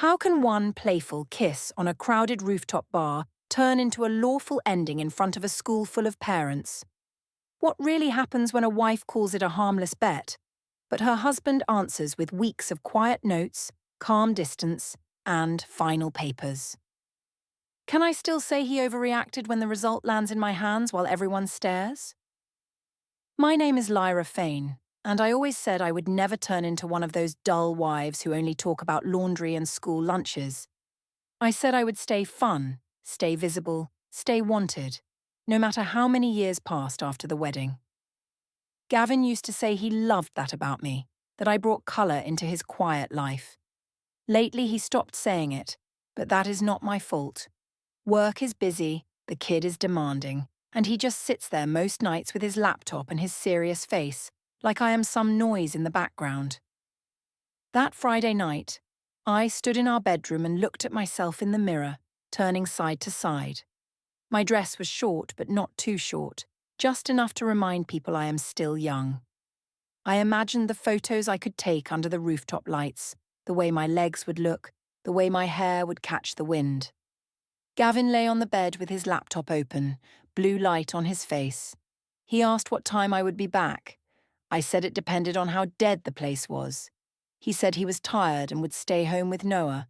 How can one playful kiss on a crowded rooftop bar turn into a lawful ending in front of a school full of parents? What really happens when a wife calls it a harmless bet, but her husband answers with weeks of quiet notes, calm distance, and final papers? Can I still say he overreacted when the result lands in my hands while everyone stares? My name is Lyra Fain, and I always said I would never turn into one of those dull wives who only talk about laundry and school lunches. I said I would stay fun, stay visible, stay wanted, no matter how many years passed after the wedding. Gavin used to say he loved that about me, that I brought colour into his quiet life. Lately he stopped saying it, but that is not my fault. Work is busy, the kid is demanding, and he just sits there most nights with his laptop and his serious face, like I am some noise in the background. That Friday night, I stood in our bedroom and looked at myself in the mirror, turning side to side. My dress was short, but not too short, just enough to remind people I am still young. I imagined the photos I could take under the rooftop lights, the way my legs would look, the way my hair would catch the wind. Gavin lay on the bed with his laptop open, blue light on his face. He asked what time I would be back. I said it depended on how dead the place was. He said he was tired and would stay home with Noah,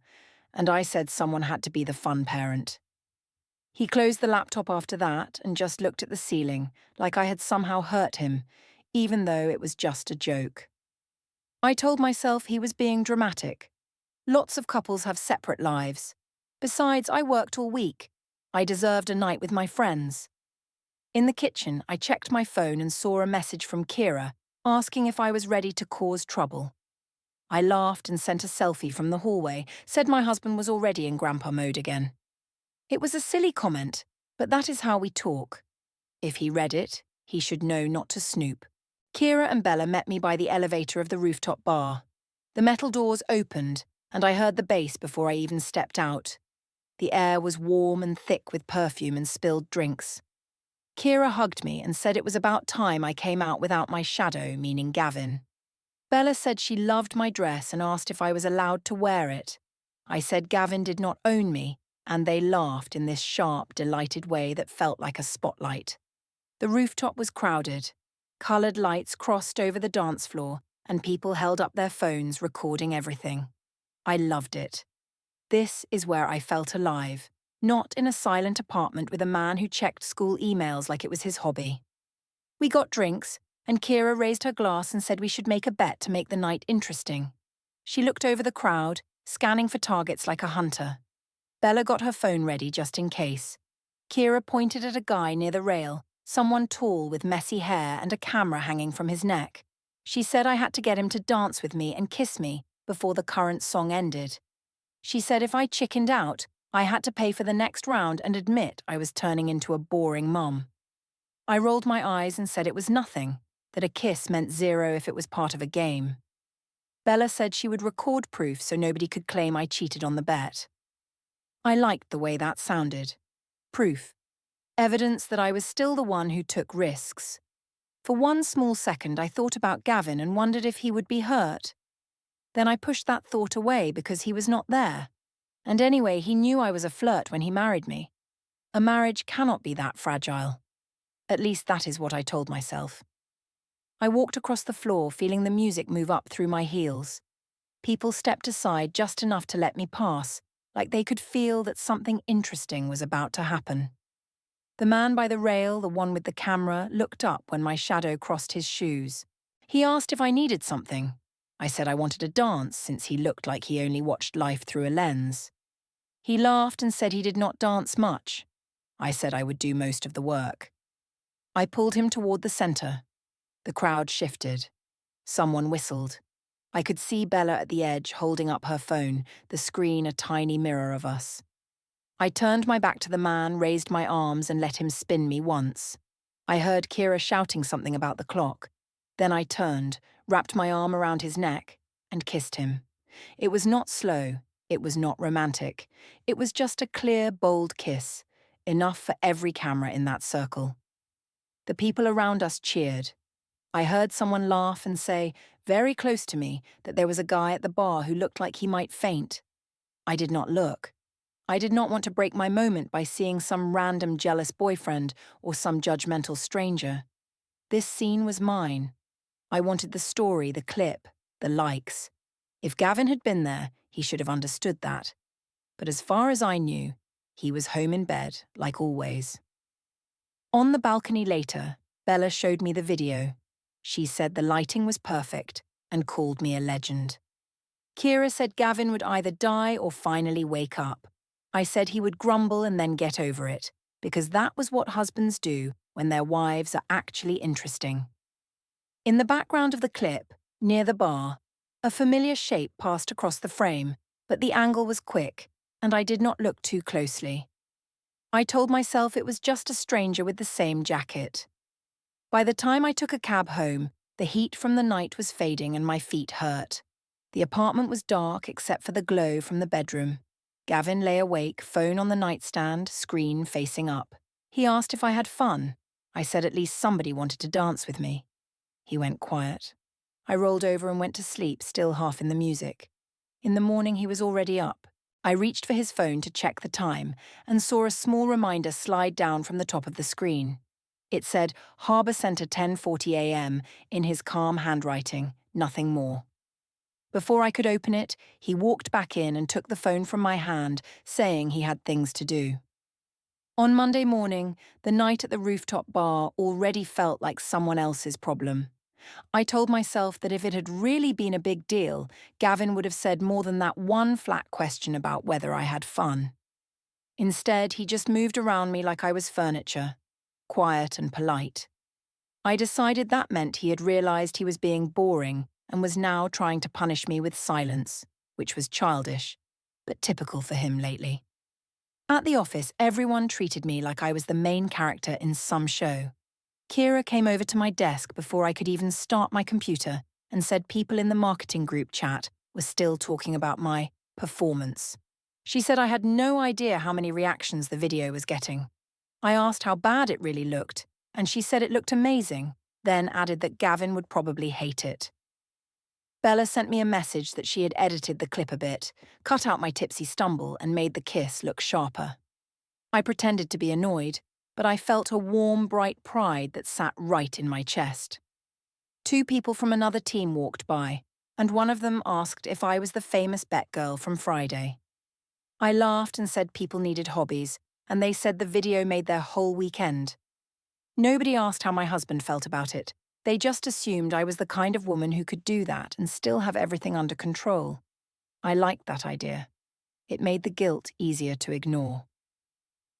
and I said someone had to be the fun parent. He closed the laptop after that and just looked at the ceiling, like I had somehow hurt him, even though it was just a joke. I told myself he was being dramatic. Lots of couples have separate lives. Besides, I worked all week. I deserved a night with my friends. In the kitchen, I checked my phone and saw a message from Kira asking if I was ready to cause trouble. I laughed and sent a selfie from the hallway, said my husband was already in grandpa mode again. It was a silly comment, but that is how we talk. If he read it, he should know not to snoop. Kira and Bella met me by the elevator of the rooftop bar. The metal doors opened, and I heard the bass before I even stepped out. The air was warm and thick with perfume and spilled drinks. Kira hugged me and said it was about time I came out without my shadow, meaning Gavin. Bella said she loved my dress and asked if I was allowed to wear it. I said Gavin did not own me, and they laughed in this sharp, delighted way that felt like a spotlight. The rooftop was crowded. Coloured lights crossed over the dance floor, and people held up their phones recording everything. I loved it. This is where I felt alive, not in a silent apartment with a man who checked school emails like it was his hobby. We got drinks, and Kira raised her glass and said we should make a bet to make the night interesting. She looked over the crowd, scanning for targets like a hunter. Bella got her phone ready just in case. Kira pointed at a guy near the rail, someone tall with messy hair and a camera hanging from his neck. She said I had to get him to dance with me and kiss me before the current song ended. She said if I chickened out, I had to pay for the next round and admit I was turning into a boring mum. I rolled my eyes and said it was nothing, that a kiss meant zero if it was part of a game. Bella said she would record proof so nobody could claim I cheated on the bet. I liked the way that sounded. Proof. Evidence that I was still the one who took risks. For one small second I thought about Gavin and wondered if he would be hurt. Then I pushed that thought away because he was not there. And anyway, he knew I was a flirt when he married me. A marriage cannot be that fragile. At least that is what I told myself. I walked across the floor, feeling the music move up through my heels. People stepped aside just enough to let me pass, like they could feel that something interesting was about to happen. The man by the rail, the one with the camera, looked up when my shadow crossed his shoes. He asked if I needed something. I said I wanted a dance since he looked like he only watched life through a lens. He laughed and said he did not dance much. I said I would do most of the work. I pulled him toward the center. The crowd shifted. Someone whistled. I could see Bella at the edge holding up her phone, the screen a tiny mirror of us. I turned my back to the man, raised my arms and let him spin me once. I heard Kira shouting something about the clock. Then I turned, wrapped my arm around his neck, and kissed him. It was not slow, it was not romantic. It was just a clear, bold kiss, enough for every camera in that circle. The people around us cheered. I heard someone laugh and say, very close to me, that there was a guy at the bar who looked like he might faint. I did not look. I did not want to break my moment by seeing some random jealous boyfriend or some judgmental stranger. This scene was mine. I wanted the story, the clip, the likes. If Gavin had been there, he should have understood that. But as far as I knew, he was home in bed, like always. On the balcony later, Bella showed me the video. She said the lighting was perfect and called me a legend. Kira said Gavin would either die or finally wake up. I said he would grumble and then get over it, because that was what husbands do when their wives are actually interesting. In the background of the clip, near the bar, a familiar shape passed across the frame, but the angle was quick, and I did not look too closely. I told myself it was just a stranger with the same jacket. By the time I took a cab home, the heat from the night was fading and my feet hurt. The apartment was dark except for the glow from the bedroom. Gavin lay awake, phone on the nightstand, screen facing up. He asked if I had fun. I said at least somebody wanted to dance with me. He went quiet. I rolled over and went to sleep, still half in the music. In the morning he was already up. I reached for his phone to check the time and saw a small reminder slide down from the top of the screen. It said Harbour Centre 10:40 a.m. in his calm handwriting, nothing more. Before I could open it, he walked back in and took the phone from my hand, saying he had things to do. On Monday morning, the night at the rooftop bar already felt like someone else's problem. I told myself that if it had really been a big deal, Gavin would have said more than that one flat question about whether I had fun. Instead, he just moved around me like I was furniture, quiet and polite. I decided that meant he had realized he was being boring and was now trying to punish me with silence, which was childish, but typical for him lately. At the office, everyone treated me like I was the main character in some show. Kira came over to my desk before I could even start my computer and said people in the marketing group chat were still talking about my performance. She said I had no idea how many reactions the video was getting. I asked how bad it really looked, and she said it looked amazing, then added that Gavin would probably hate it. Bella sent me a message that she had edited the clip a bit, cut out my tipsy stumble and made the kiss look sharper. I pretended to be annoyed, but I felt a warm, bright pride that sat right in my chest. 2 people from another team walked by, and one of them asked if I was the famous bet girl from Friday. I laughed and said people needed hobbies, and they said the video made their whole weekend. Nobody asked how my husband felt about it. They just assumed I was the kind of woman who could do that and still have everything under control. I liked that idea. It made the guilt easier to ignore.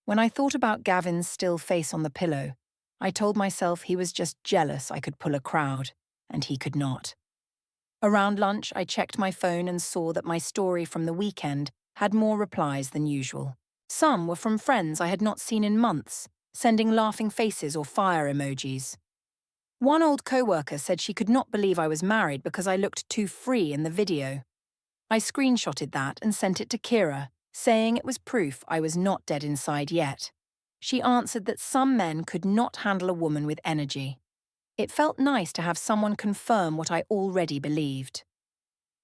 When I thought about Gavin's still face on the pillow, I told myself he was just jealous I could pull a crowd, and he could not. Around lunch, I checked my phone and saw that my story from the weekend had more replies than usual. Some were from friends I had not seen in months, sending laughing faces or fire emojis. One old coworker said she could not believe I was married because I looked too free in the video. I screenshotted that and sent it to Kira, saying it was proof I was not dead inside yet. She answered that some men could not handle a woman with energy. It felt nice to have someone confirm what I already believed.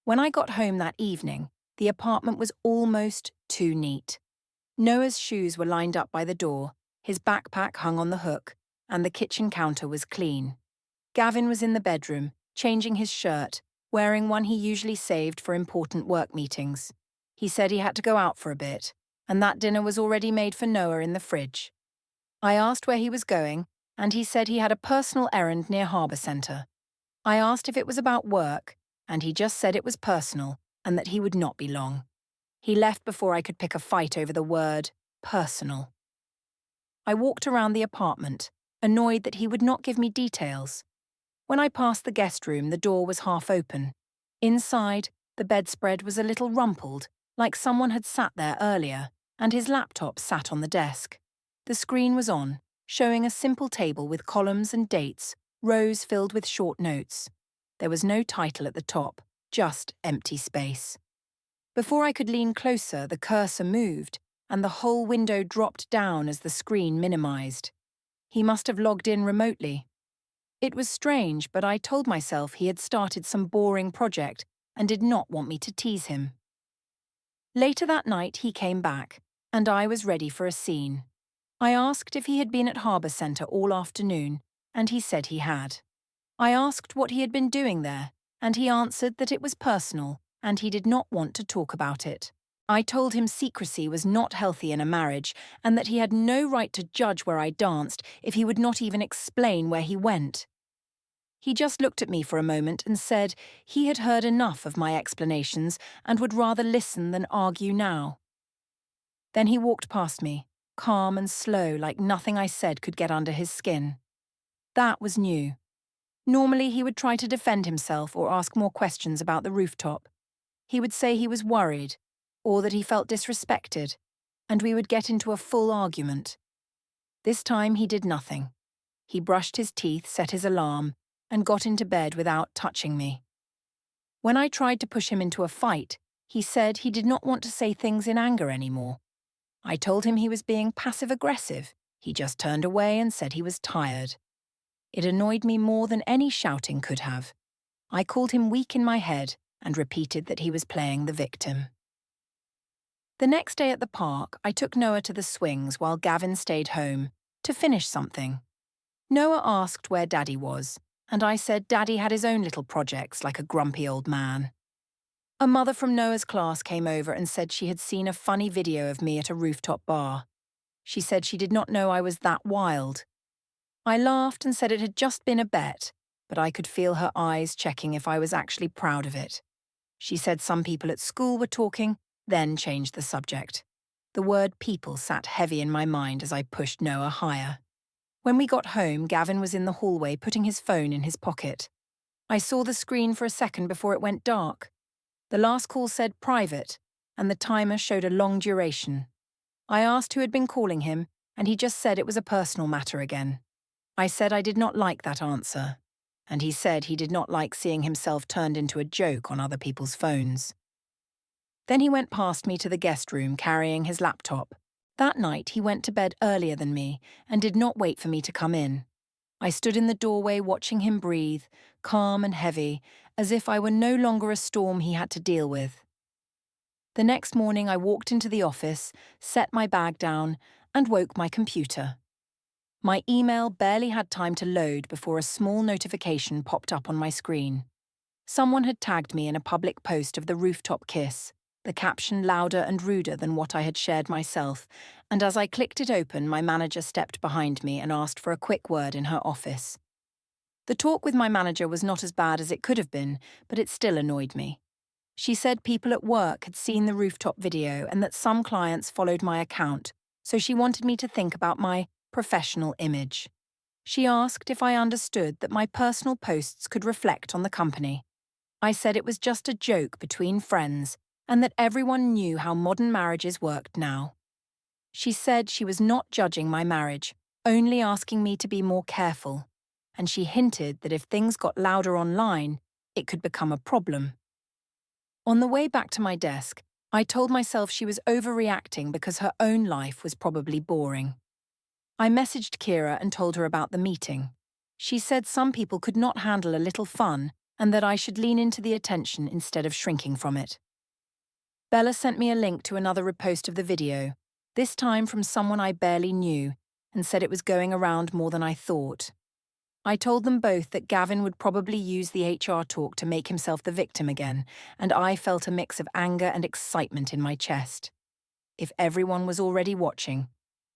When I got home that evening, the apartment was almost too neat. Noah's shoes were lined up by the door, his backpack hung on the hook, and the kitchen counter was clean. Gavin was in the bedroom, changing his shirt, wearing one he usually saved for important work meetings. He said he had to go out for a bit, and that dinner was already made for Noah in the fridge. I asked where he was going, and he said he had a personal errand near Harbour Centre. I asked if it was about work, and he just said it was personal and that he would not be long. He left before I could pick a fight over the word personal. I walked around the apartment, annoyed that he would not give me details. When I passed the guest room, the door was half open. Inside, the bedspread was a little rumpled, like someone had sat there earlier, and his laptop sat on the desk. The screen was on, showing a simple table with columns and dates, rows filled with short notes. There was no title at the top, just empty space. Before I could lean closer, the cursor moved, and the whole window dropped down as the screen minimized. He must have logged in remotely. It was strange, but I told myself he had started some boring project and did not want me to tease him. Later that night, he came back, and I was ready for a scene. I asked if he had been at Harbour Centre all afternoon, and he said he had. I asked what he had been doing there, and he answered that it was personal, and he did not want to talk about it. I told him secrecy was not healthy in a marriage, and that he had no right to judge where I danced if he would not even explain where he went. He just looked at me for a moment and said he had heard enough of my explanations and would rather listen than argue now. Then he walked past me, calm and slow, like nothing I said could get under his skin. That was new. Normally he would try to defend himself or ask more questions about the rooftop. He would say he was worried, or that he felt disrespected, and we would get into a full argument. This time he did nothing. He brushed his teeth, set his alarm, and got into bed without touching me. When I tried to push him into a fight, he said he did not want to say things in anger anymore. I told him he was being passive-aggressive. He just turned away and said he was tired. It annoyed me more than any shouting could have. I called him weak in my head and repeated that he was playing the victim. The next day at the park, I took Noah to the swings while Gavin stayed home to finish something. Noah asked where Daddy was, and I said Daddy had his own little projects like a grumpy old man. A mother from Noah's class came over and said she had seen a funny video of me at a rooftop bar. She said she did not know I was that wild. I laughed and said it had just been a bet, but I could feel her eyes checking if I was actually proud of it. She said some people at school were talking, then changed the subject. The word people sat heavy in my mind as I pushed Noah higher. When we got home, Gavin was in the hallway putting his phone in his pocket. I saw the screen for a second before it went dark. The last call said private, and the timer showed a long duration. I asked who had been calling him, and he just said it was a personal matter again. I said I did not like that answer, and he said he did not like seeing himself turned into a joke on other people's phones. Then he went past me to the guest room carrying his laptop. That night he went to bed earlier than me and did not wait for me to come in. I stood in the doorway watching him breathe, calm and heavy, as if I were no longer a storm he had to deal with. The next morning I walked into the office, set my bag down, and woke my computer. My email barely had time to load before a small notification popped up on my screen. Someone had tagged me in a public post of the rooftop kiss, the caption louder and ruder than what I had shared myself, and as I clicked it open, my manager stepped behind me and asked for a quick word in her office. The talk with my manager was not as bad as it could have been, but it still annoyed me. She said people at work had seen the rooftop video and that some clients followed my account, so she wanted me to think about my professional image. She asked if I understood that my personal posts could reflect on the company. I said it was just a joke between friends and that everyone knew how modern marriages worked now. She said she was not judging my marriage, only asking me to be more careful, and she hinted that if things got louder online, it could become a problem. On the way back to my desk, I told myself she was overreacting because her own life was probably boring. I messaged Kira and told her about the meeting. She said some people could not handle a little fun and that I should lean into the attention instead of shrinking from it. Bella sent me a link to another repost of the video, this time from someone I barely knew, and said it was going around more than I thought. I told them both that Gavin would probably use the HR talk to make himself the victim again, and I felt a mix of anger and excitement in my chest. If everyone was already watching,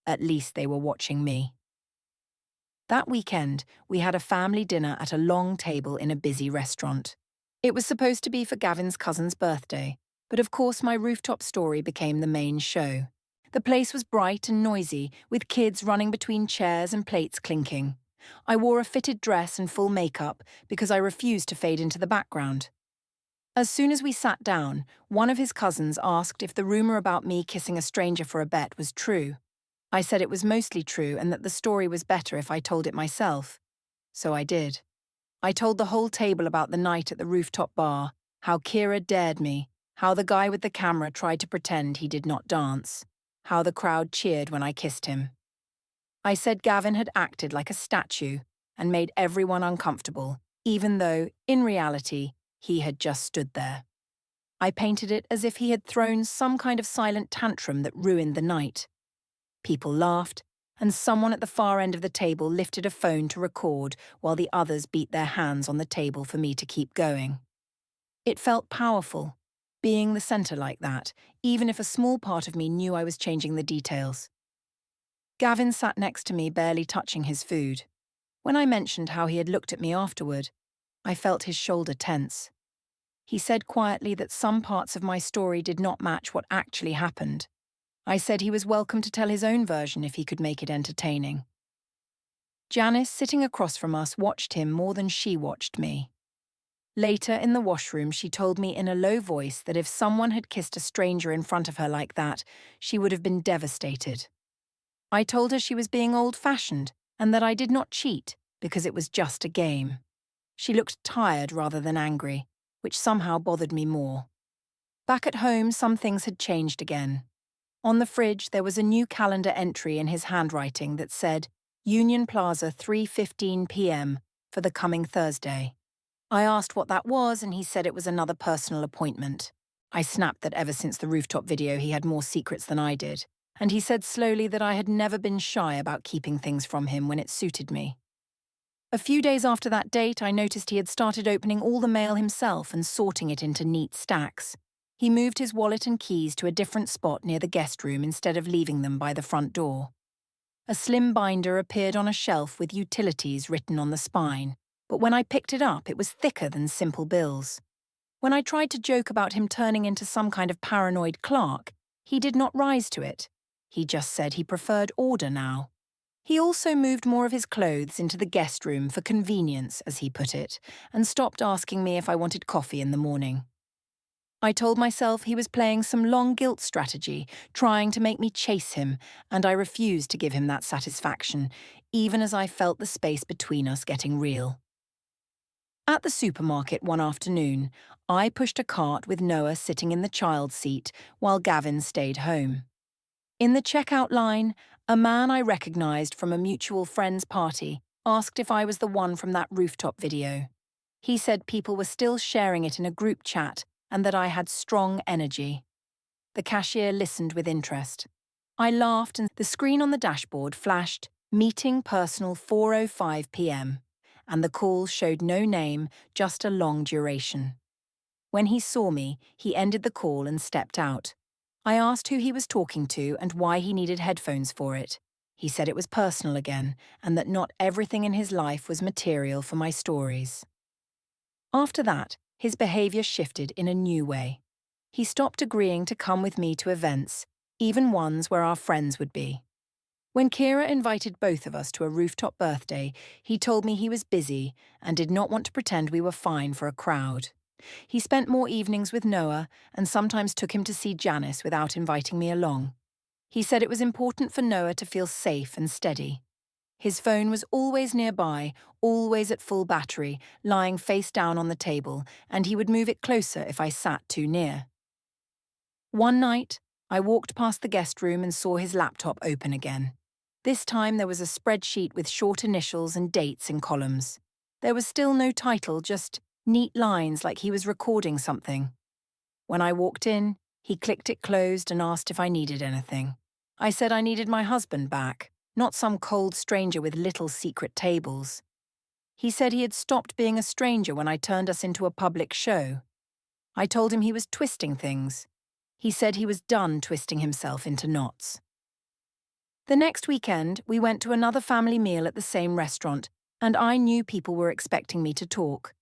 at least they were watching me. That weekend, we had a family dinner at a long table in a busy restaurant. It was supposed to be for Gavin's cousin's birthday, but of course my rooftop story became the main show. The place was bright and noisy, with kids running between chairs and plates clinking. I wore a fitted dress and full makeup because I refused to fade into the background. As soon as we sat down, one of his cousins asked if the rumor about me kissing a stranger for a bet was true. I said it was mostly true and that the story was better if I told it myself. So I did. I told the whole table about the night at the rooftop bar, how Kira dared me, how the guy with the camera tried to pretend he did not dance, how the crowd cheered when I kissed him. I said Gavin had acted like a statue and made everyone uncomfortable, even though, in reality, he had just stood there. I painted it as if he had thrown some kind of silent tantrum that ruined the night. People laughed, and someone at the far end of the table lifted a phone to record while the others beat their hands on the table for me to keep going. It felt powerful, being the centre like that, even if a small part of me knew I was changing the details. Gavin sat next to me, barely touching his food. When I mentioned how he had looked at me afterward, I felt his shoulder tense. He said quietly that some parts of my story did not match what actually happened. I said he was welcome to tell his own version if he could make it entertaining. Janice, sitting across from us, watched him more than she watched me. Later, in the washroom, she told me in a low voice that if someone had kissed a stranger in front of her like that, she would have been devastated. I told her she was being old-fashioned and that I did not cheat because it was just a game. She looked tired rather than angry, which somehow bothered me more. Back at home, some things had changed again. On the fridge, there was a new calendar entry in his handwriting that said, Union Plaza 3:15 p.m. for the coming Thursday. I asked what that was, and he said it was another personal appointment. I snapped that ever since the rooftop video he had more secrets than I did, and he said slowly that I had never been shy about keeping things from him when it suited me. A few days after that date, I noticed he had started opening all the mail himself and sorting it into neat stacks. He moved his wallet and keys to a different spot near the guest room instead of leaving them by the front door. A slim binder appeared on a shelf with utilities written on the spine, but when I picked it up, it was thicker than simple bills. When I tried to joke about him turning into some kind of paranoid clerk, he did not rise to it. He just said he preferred order now. He also moved more of his clothes into the guest room for convenience, as he put it, and stopped asking me if I wanted coffee in the morning. I told myself he was playing some long guilt strategy, trying to make me chase him, and I refused to give him that satisfaction, even as I felt the space between us getting real. At the supermarket one afternoon, I pushed a cart with Noah sitting in the child's seat while Gavin stayed home. In the checkout line, a man I recognized from a mutual friend's party asked if I was the one from that rooftop video. He said people were still sharing it in a group chat and that I had strong energy. The cashier listened with interest. I laughed and the screen on the dashboard flashed, meeting personal 4:05 p.m., and the call showed no name, just a long duration. When he saw me, he ended the call and stepped out. I asked who he was talking to and why he needed headphones for it. He said it was personal again, and that not everything in his life was material for my stories. After that, his behavior shifted in a new way. He stopped agreeing to come with me to events, even ones where our friends would be. When Kira invited both of us to a rooftop birthday, he told me he was busy and did not want to pretend we were fine for a crowd. He spent more evenings with Noah and sometimes took him to see Janice without inviting me along. He said it was important for Noah to feel safe and steady. His phone was always nearby, always at full battery, lying face down on the table, and he would move it closer if I sat too near. One night, I walked past the guest room and saw his laptop open again. This time there was a spreadsheet with short initials and dates in columns. There was still no title, just neat lines like he was recording something. When I walked in, he clicked it closed and asked if I needed anything. I said I needed my husband back, not some cold stranger with little secret tables. He said he had stopped being a stranger when I turned us into a public show. I told him he was twisting things. He said he was done twisting himself into knots. The next weekend, we went to another family meal at the same restaurant, and I knew people were expecting me to talk.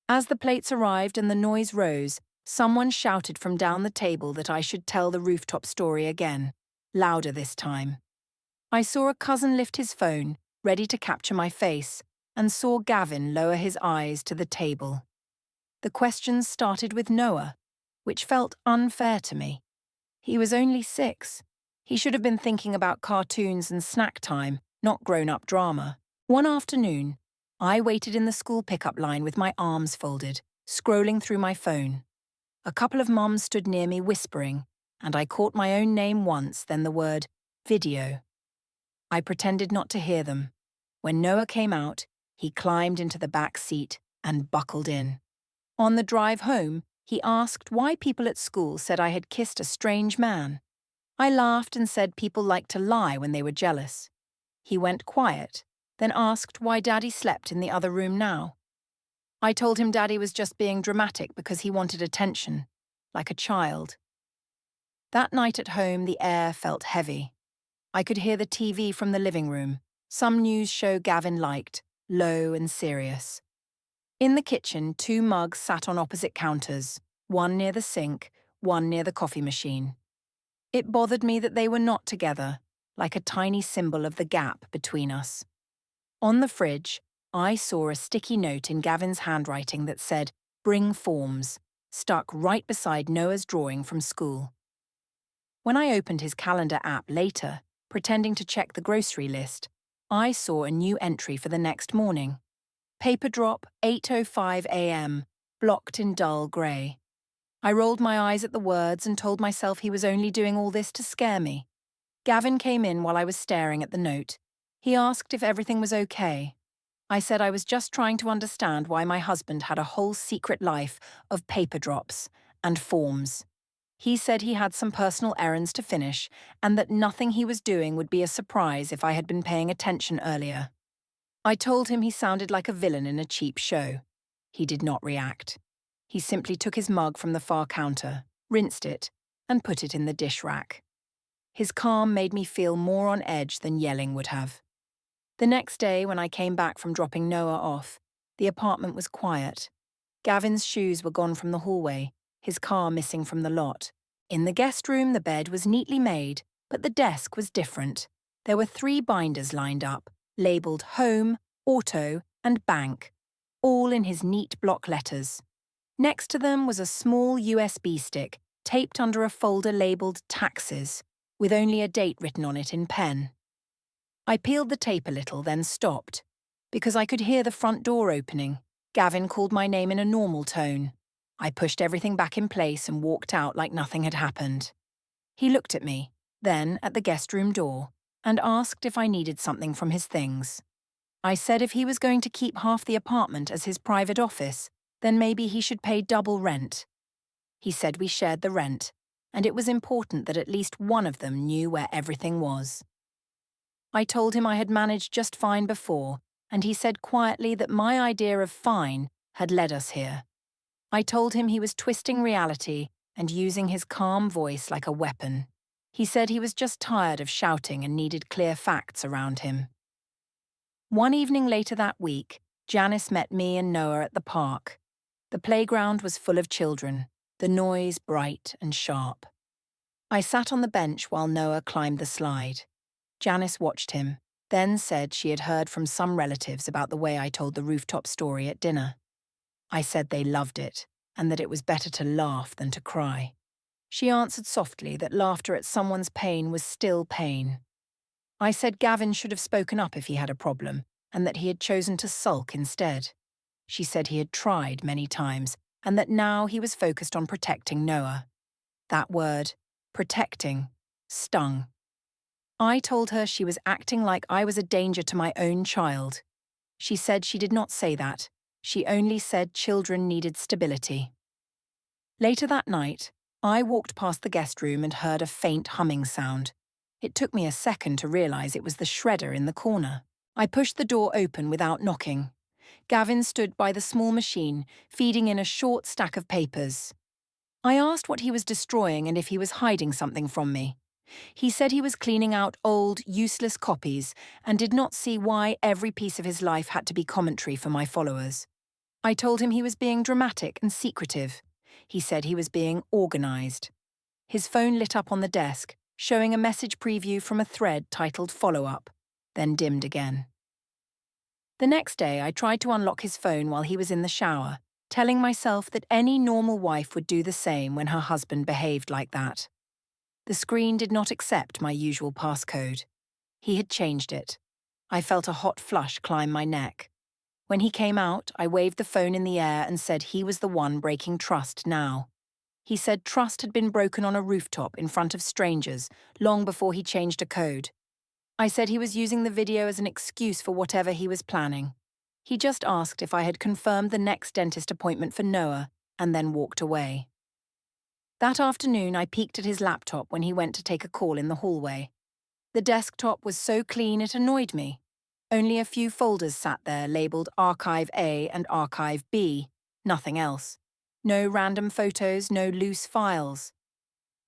As the plates arrived and the noise rose, someone shouted from down the table that I should tell the rooftop story again, louder this time. I saw a cousin lift his phone, ready to capture my face, and saw Gavin lower his eyes to the table. The questions started with Noah, which felt unfair to me. He was only 6. He should have been thinking about cartoons and snack time, not grown-up drama. One afternoon, I waited in the school pickup line with my arms folded, scrolling through my phone. A couple of mums stood near me whispering, and I caught my own name once, then the word video. I pretended not to hear them. When Noah came out, he climbed into the back seat and buckled in. On the drive home, He asked why people at school said I had kissed a strange man. I laughed and said people liked to lie when they were jealous. He went quiet, then asked why Daddy slept in the other room now. I told him Daddy was just being dramatic because he wanted attention, like a child. That night at home, the air felt heavy. I could hear the TV from the living room, some news show Gavin liked, low and serious. In the kitchen, 2 mugs sat on opposite counters, one near the sink, one near the coffee machine. It bothered me that they were not together, like a tiny symbol of the gap between us. On the fridge, I saw a sticky note in Gavin's handwriting that said, "Bring forms," stuck right beside Noah's drawing from school. When I opened his calendar app later, pretending to check the grocery list, I saw a new entry for the next morning. Paper drop, 8:05 a.m., blocked in dull grey. I rolled my eyes at the words and told myself he was only doing all this to scare me. Gavin came in while I was staring at the note. He asked if everything was okay. I said I was just trying to understand why my husband had a whole secret life of paper drops and forms. He said he had some personal errands to finish and that nothing he was doing would be a surprise if I had been paying attention earlier. I told him he sounded like a villain in a cheap show. He did not react. He simply took his mug from the far counter, rinsed it, and put it in the dish rack. His calm made me feel more on edge than yelling would have. The next day, when I came back from dropping Noah off, the apartment was quiet. Gavin's shoes were gone from the hallway, his car missing from the lot. In the guest room, the bed was neatly made, but the desk was different. There were 3 binders lined up, labelled Home, Auto, and Bank, all in his neat block letters. Next to them was a small USB stick taped under a folder labelled Taxes, with only a date written on it in pen. I peeled the tape a little, then stopped, because I could hear the front door opening. Gavin called my name in a normal tone. I pushed everything back in place and walked out like nothing had happened. He looked at me, then at the guest room door, and asked if I needed something from his things. I said if he was going to keep half the apartment as his private office, then maybe he should pay double rent. He said we shared the rent, and it was important that at least one of them knew where everything was. I told him I had managed just fine before, and he said quietly that my idea of fine had led us here. I told him he was twisting reality and using his calm voice like a weapon. He said he was just tired of shouting and needed clear facts around him. One evening later that week, Janice met me and Noah at the park. The playground was full of children, the noise bright and sharp. I sat on the bench while Noah climbed the slide. Janice watched him, then said she had heard from some relatives about the way I told the rooftop story at dinner. I said they loved it, and that it was better to laugh than to cry. She answered softly that laughter at someone's pain was still pain. I said Gavin should have spoken up if he had a problem, and that he had chosen to sulk instead. She said he had tried many times, and that now he was focused on protecting Noah. That word, protecting, stung. I told her she was acting like I was a danger to my own child. She said she did not say that. She only said children needed stability. Later that night, I walked past the guest room and heard a faint humming sound. It took me a second to realise it was the shredder in the corner. I pushed the door open without knocking. Gavin stood by the small machine, feeding in a short stack of papers. I asked what he was destroying and if he was hiding something from me. He said he was cleaning out old, useless copies and did not see why every piece of his life had to be commentary for my followers. I told him he was being dramatic and secretive. He said he was being organised. His phone lit up on the desk, showing a message preview from a thread titled Follow Up, then dimmed again. The next day, I tried to unlock his phone while he was in the shower, telling myself that any normal wife would do the same when her husband behaved like that. The screen did not accept my usual passcode. He had changed it. I felt a hot flush climb my neck. When he came out, I waved the phone in the air and said he was the one breaking trust now. He said trust had been broken on a rooftop in front of strangers long before he changed a code. I said he was using the video as an excuse for whatever he was planning. He just asked if I had confirmed the next dentist appointment for Noah and then walked away. That afternoon, I peeked at his laptop when he went to take a call in the hallway. The desktop was so clean it annoyed me. Only a few folders sat there labelled Archive A and Archive B, nothing else. No random photos, no loose files.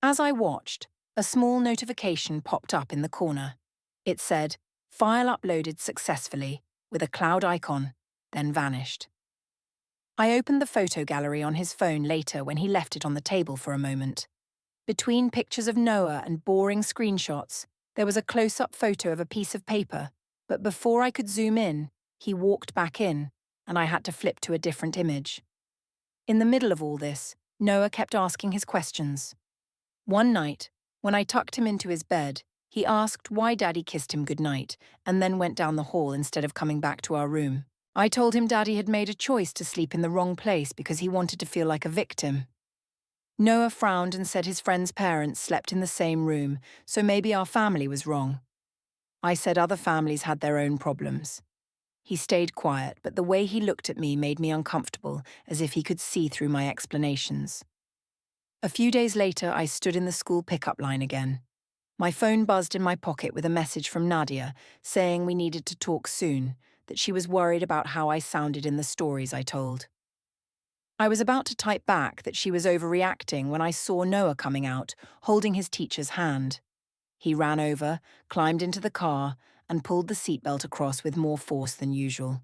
As I watched, a small notification popped up in the corner. It said, "File uploaded successfully," with a cloud icon, then vanished. I opened the photo gallery on his phone later when he left it on the table for a moment. Between pictures of Noah and boring screenshots, there was a close-up photo of a piece of paper, but before I could zoom in, he walked back in, and I had to flip to a different image. In the middle of all this, Noah kept asking his questions. One night, when I tucked him into his bed, he asked why Daddy kissed him goodnight and then went down the hall instead of coming back to our room. I told him Daddy had made a choice to sleep in the wrong place because he wanted to feel like a victim. Noah frowned and said his friend's parents slept in the same room, so maybe our family was wrong. I said other families had their own problems. He stayed quiet, but the way he looked at me made me uncomfortable, as if he could see through my explanations. A few days later, I stood in the school pickup line again. My phone buzzed in my pocket with a message from Nadia saying we needed to talk soon, that she was worried about how I sounded in the stories I told. I was about to type back that she was overreacting when I saw Noah coming out, holding his teacher's hand. He ran over, climbed into the car, and pulled the seatbelt across with more force than usual.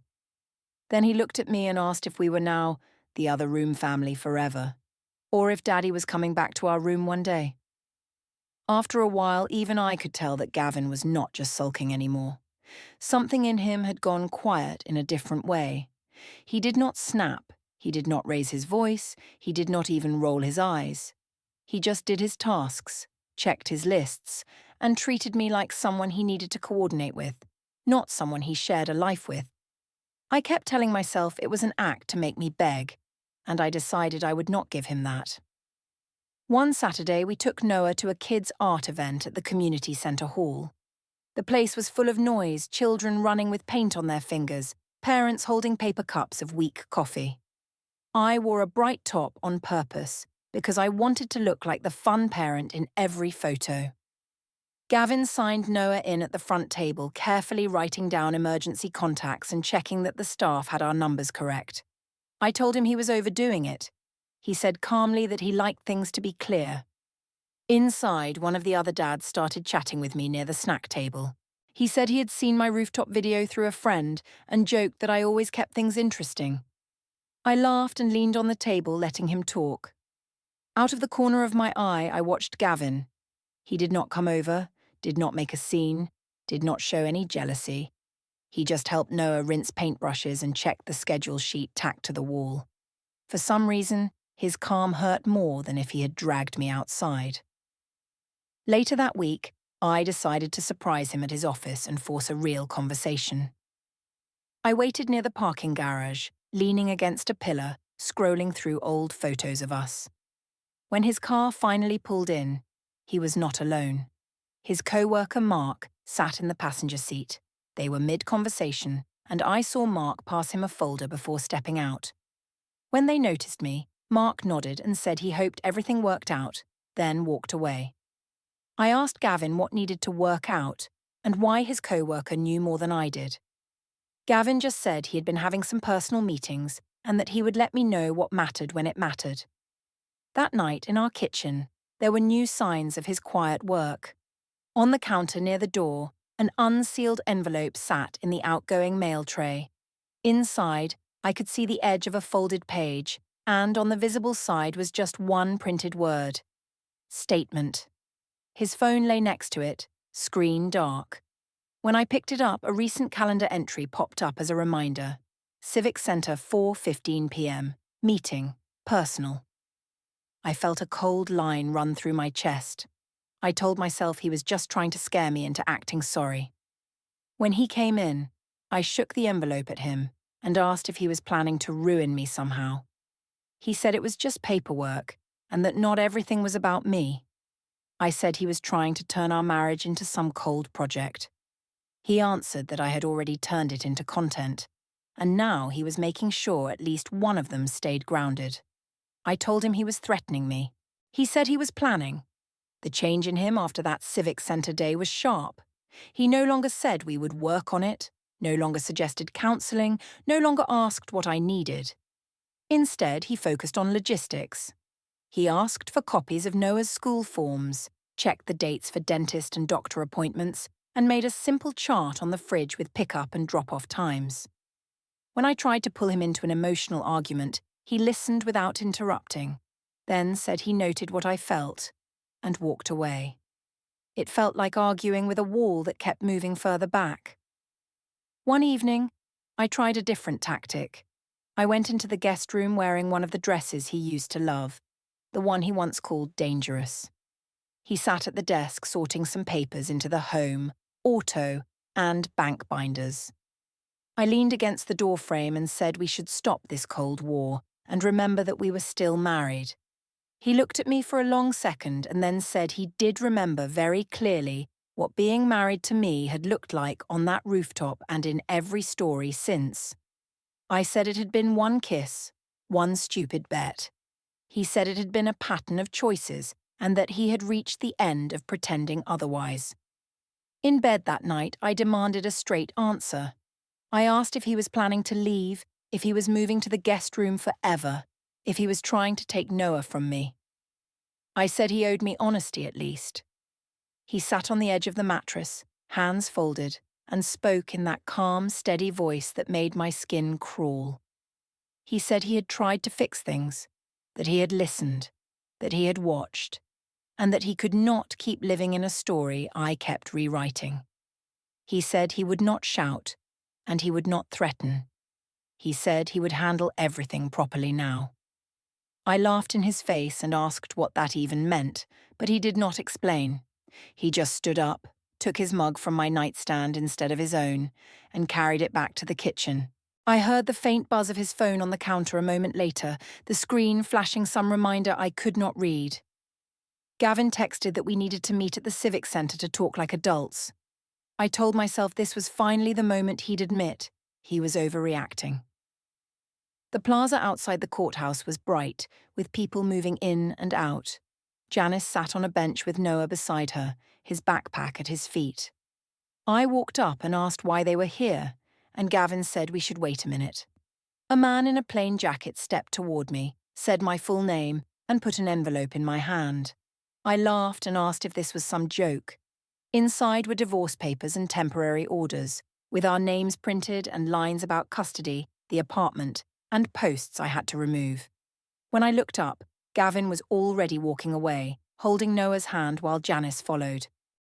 Then he looked at me and asked if we were now the other room family forever, or if Daddy was coming back to our room one day. After a while, even I could tell that Gavin was not just sulking anymore. Something in him had gone quiet in a different way. He did not snap, he did not raise his voice, he did not even roll his eyes. He just did his tasks, checked his lists, and treated me like someone he needed to coordinate with, not someone he shared a life with. I kept telling myself it was an act to make me beg, and I decided I would not give him that. One Saturday, we took Noah to a kids' art event at the community centre hall. The place was full of noise, children running with paint on their fingers, parents holding paper cups of weak coffee. I wore a bright top on purpose because I wanted to look like the fun parent in every photo. Gavin signed Noah in at the front table, carefully writing down emergency contacts and checking that the staff had our numbers correct. I told him he was overdoing it. He said calmly that he liked things to be clear. Inside, one of the other dads started chatting with me near the snack table. He said he had seen my rooftop video through a friend and joked that I always kept things interesting. I laughed and leaned on the table, letting him talk. Out of the corner of my eye, I watched Gavin. He did not come over, did not make a scene, did not show any jealousy. He just helped Noah rinse paintbrushes and check the schedule sheet tacked to the wall. For some reason, his calm hurt more than if he had dragged me outside. Later that week, I decided to surprise him at his office and force a real conversation. I waited near the parking garage, leaning against a pillar, scrolling through old photos of us. When his car finally pulled in, he was not alone. His co-worker Mark sat in the passenger seat. They were mid-conversation, and I saw Mark pass him a folder before stepping out. When they noticed me, Mark nodded and said he hoped everything worked out, then walked away. I asked Gavin what needed to work out and why his co-worker knew more than I did. Gavin just said he had been having some personal meetings and that he would let me know what mattered when it mattered. That night, in our kitchen, there were new signs of his quiet work. On the counter near the door, an unsealed envelope sat in the outgoing mail tray. Inside, I could see the edge of a folded page, and on the visible side was just one printed word: statement. His phone lay next to it, screen dark. When I picked it up, a recent calendar entry popped up as a reminder. Civic Centre, 4:15 p.m. Meeting. Personal. I felt a cold line run through my chest. I told myself he was just trying to scare me into acting sorry. When he came in, I shook the envelope at him and asked if he was planning to ruin me somehow. He said it was just paperwork and that not everything was about me. I said he was trying to turn our marriage into some cold project. He answered that I had already turned it into content, and now he was making sure at least one of them stayed grounded. I told him he was threatening me. He said he was planning. The change in him after that civic centre day was sharp. He no longer said we would work on it, no longer suggested counselling, no longer asked what I needed. Instead, he focused on logistics. He asked for copies of Noah's school forms, checked the dates for dentist and doctor appointments, and made a simple chart on the fridge with pick-up and drop-off times. When I tried to pull him into an emotional argument, he listened without interrupting, then said he noted what I felt, and walked away. It felt like arguing with a wall that kept moving further back. One evening, I tried a different tactic. I went into the guest room wearing one of the dresses he used to love, the one he once called dangerous. He sat at the desk sorting some papers into the home, auto, and bank binders. I leaned against the doorframe and said we should stop this Cold War and remember that we were still married. He looked at me for a long second and then said he did remember very clearly what being married to me had looked like on that rooftop and in every story since. I said it had been one kiss, one stupid bet. He said it had been a pattern of choices and that he had reached the end of pretending otherwise. In bed that night, I demanded a straight answer. I asked if he was planning to leave, if he was moving to the guest room forever, if he was trying to take Noah from me. I said he owed me honesty at least. He sat on the edge of the mattress, hands folded, and spoke in that calm, steady voice that made my skin crawl. He said he had tried to fix things, that he had listened, that he had watched, and that he could not keep living in a story I kept rewriting. He said he would not shout, and he would not threaten. He said he would handle everything properly now. I laughed in his face and asked what that even meant, but he did not explain. He just stood up, took his mug from my nightstand instead of his own, and carried it back to the kitchen. I heard the faint buzz of his phone on the counter a moment later, the screen flashing some reminder I could not read. Gavin texted that we needed to meet at the Civic Centre to talk like adults. I told myself this was finally the moment he'd admit he was overreacting. The plaza outside the courthouse was bright, with people moving in and out. Janice sat on a bench with Noah beside her, his backpack at his feet. I walked up and asked why they were here, and Gavin said we should wait a minute. A man in a plain jacket stepped toward me, said my full name, and put an envelope in my hand. I laughed and asked if this was some joke. Inside were divorce papers and temporary orders, with our names printed and lines about custody, the apartment, and posts I had to remove. When I looked up, Gavin was already walking away, holding Noah's hand while Janice followed.